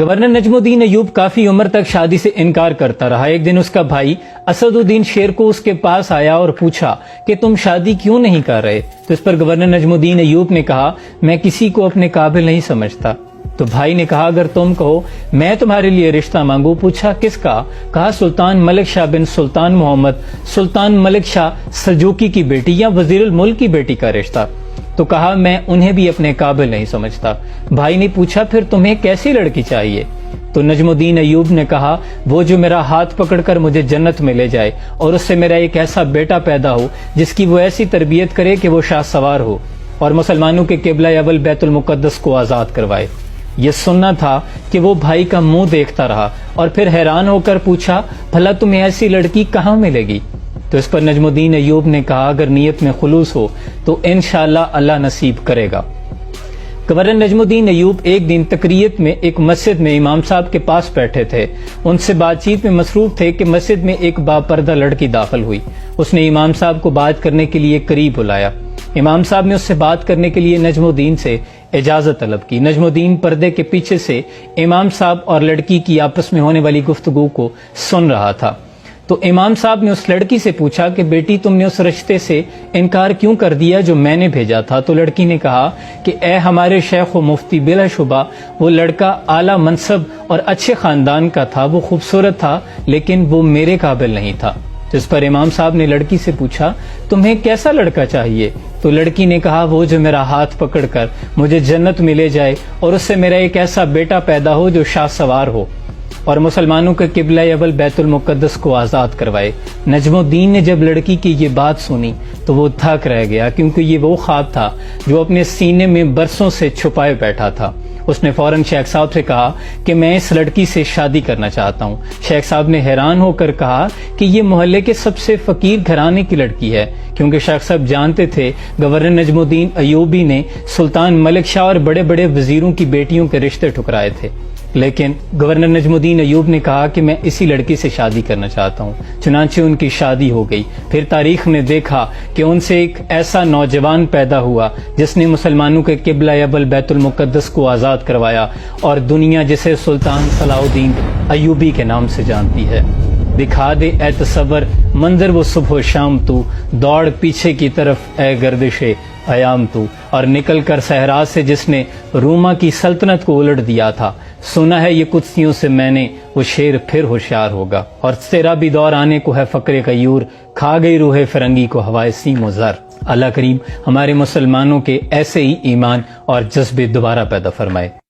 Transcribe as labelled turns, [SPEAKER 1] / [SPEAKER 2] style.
[SPEAKER 1] Governor نجم الدین ایوب کافی عمر تک شادی سے انکار کرتا رہا۔ ایک دن اس کا بھائی اسد الدین شیر کو اس کے پاس آیا اور پوچھا کہ تم شادی کیوں نہیں کر رہے؟ تو اس پر گورنر نجم الدین ایوب نے کہا، میں کسی کو اپنے قابل نہیں سمجھتا۔ تو بھائی نے کہا، اگر تم کہو میں تمہارے لیے رشتہ مانگوں۔ پوچھا کس کا؟ کہا سلطان ملک شاہ بن سلطان محمد سلطان ملک شاہ سلجوقی کی بیٹی یا وزیر الملک کی بیٹی کا رشتہ۔ تو کہا میں انہیں بھی اپنے قابل نہیں سمجھتا۔ بھائی نے پوچھا پھر تمہیں کیسی لڑکی چاہیے؟ تو نجم الدین ایوب نے کہا، وہ جو میرا ہاتھ پکڑ کر مجھے جنت میں لے جائے اور اس سے میرا ایک ایسا بیٹا پیدا ہو جس کی وہ ایسی تربیت کرے کہ وہ شاہ سوار ہو اور مسلمانوں کے قبلہ اول بیت المقدس کو آزاد کروائے۔ یہ سننا تھا کہ وہ بھائی کا منہ دیکھتا رہا اور پھر حیران ہو کر پوچھا، بھلا تمہیں ایسی لڑکی کہاں ملے گی؟ تو اس پر نجم الدین ایوب نے کہا، اگر نیت میں خلوص ہو تو انشاءاللہ اللہ نصیب کرے گا۔ گورنر نجم الدین ایوب ایک دن تقریت میں ایک مسجد میں امام صاحب کے پاس بیٹھے تھے۔ ان سے بات چیت میں مصروف تھے کہ مسجد میں ایک باپردہ لڑکی داخل ہوئی۔ اس نے امام صاحب کو بات کرنے کے لیے قریب بلایا۔ امام صاحب نے اس سے بات کرنے کے لیے نجم الدین سے اجازت طلب کی۔ نجم الدین پردے کے پیچھے سے امام صاحب اور لڑکی کی آپس میں ہونے والی گفتگو کو سن رہا تھا۔ تو امام صاحب نے اس لڑکی سے پوچھا کہ بیٹی تم نے اس رشتے سے انکار کیوں کر دیا جو میں نے بھیجا تھا؟ تو لڑکی نے کہا کہ اے ہمارے شیخ و مفتی، بلا شبہ وہ لڑکا اعلیٰ منصب اور اچھے خاندان کا تھا، وہ خوبصورت تھا لیکن وہ میرے قابل نہیں تھا۔ تو اس پر امام صاحب نے لڑکی سے پوچھا تمہیں کیسا لڑکا چاہیے؟ تو لڑکی نے کہا، وہ جو میرا ہاتھ پکڑ کر مجھے جنت میں لے جائے اور اس سے میرا ایک ایسا بیٹا پیدا ہو جو شاہ سوار ہو اور مسلمانوں کے قبلہ اول بیت المقدس کو آزاد کروائے۔ نجم الدین نے جب لڑکی کی یہ بات سنی تو وہ تھک رہ گیا، کیونکہ یہ وہ خواب تھا جو اپنے سینے میں برسوں سے چھپائے بیٹھا تھا۔ اس نے فوراً شیخ صاحب سے کہا کہ میں اس لڑکی سے شادی کرنا چاہتا ہوں۔ شیخ صاحب نے حیران ہو کر کہا کہ یہ محلے کے سب سے فقیر گھرانے کی لڑکی ہے، کیونکہ شیخ صاحب جانتے تھے گورنر نجم الدین ایوبی نے سلطان ملک شاہ اور بڑے بڑے وزیروں کی بیٹیوں کے رشتے ٹھکرائے تھے۔ لیکن گورنر نجم الدین ایوب نے کہا کہ میں اسی لڑکی سے شادی کرنا چاہتا ہوں۔ چنانچہ ان کی شادی ہو گئی۔ پھر تاریخ نے دیکھا کہ ان سے ایک ایسا نوجوان پیدا ہوا جس نے مسلمانوں کے قبلہ اول بیت المقدس کو آزاد کروایا اور دنیا جسے سلطان صلاح الدین ایوبی کے نام سے جانتی ہے۔ دکھا دے اے تصور منظر وہ صبح و شام تو، دوڑ پیچھے کی طرف اے گردش ایام تو، اور نکل کر صحرا سے جس نے روما کی سلطنت کو الٹ دیا تھا۔ سنا ہے یہ قدسیوں سے میں نے، وہ شیر پھر ہوشیار ہوگا، اور تیرا بھی دور آنے کو ہے فقر غیور، کھا گئی روح فرنگی کو ہوائے سیم و زر۔ اللہ کریم ہمارے مسلمانوں کے ایسے ہی ایمان اور جذبے دوبارہ پیدا فرمائے۔